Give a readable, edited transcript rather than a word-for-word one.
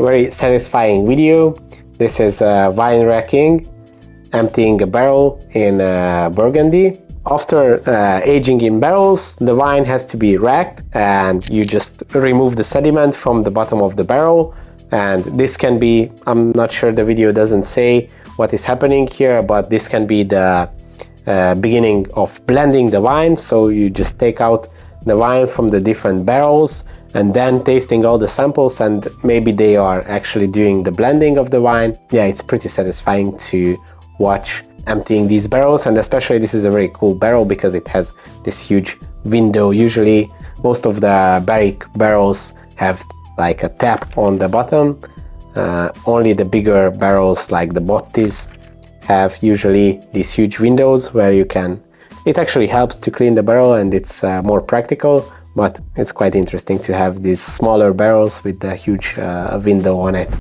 Very satisfying video. This is wine racking, emptying a barrel in Burgundy. After aging in barrels, the wine has to be racked, and you just remove the sediment from the bottom of the barrel. And this can be, I'm not sure, the video doesn't say what is happening here, but this can be the beginning of blending the wine. So you just take out the wine from the different barrels and then tasting all the samples, and maybe they are actually doing the blending of the wine. Yeah, it's pretty satisfying to watch emptying these barrels, and especially this is a very cool barrel because it has this huge window. Usually most of the barrique barrels have like a tap on the bottom. Only the bigger barrels like the Bottis have usually these huge windows where you can, it actually helps to clean the barrel, and it's more practical, but it's quite interesting to have these smaller barrels with a huge window on it.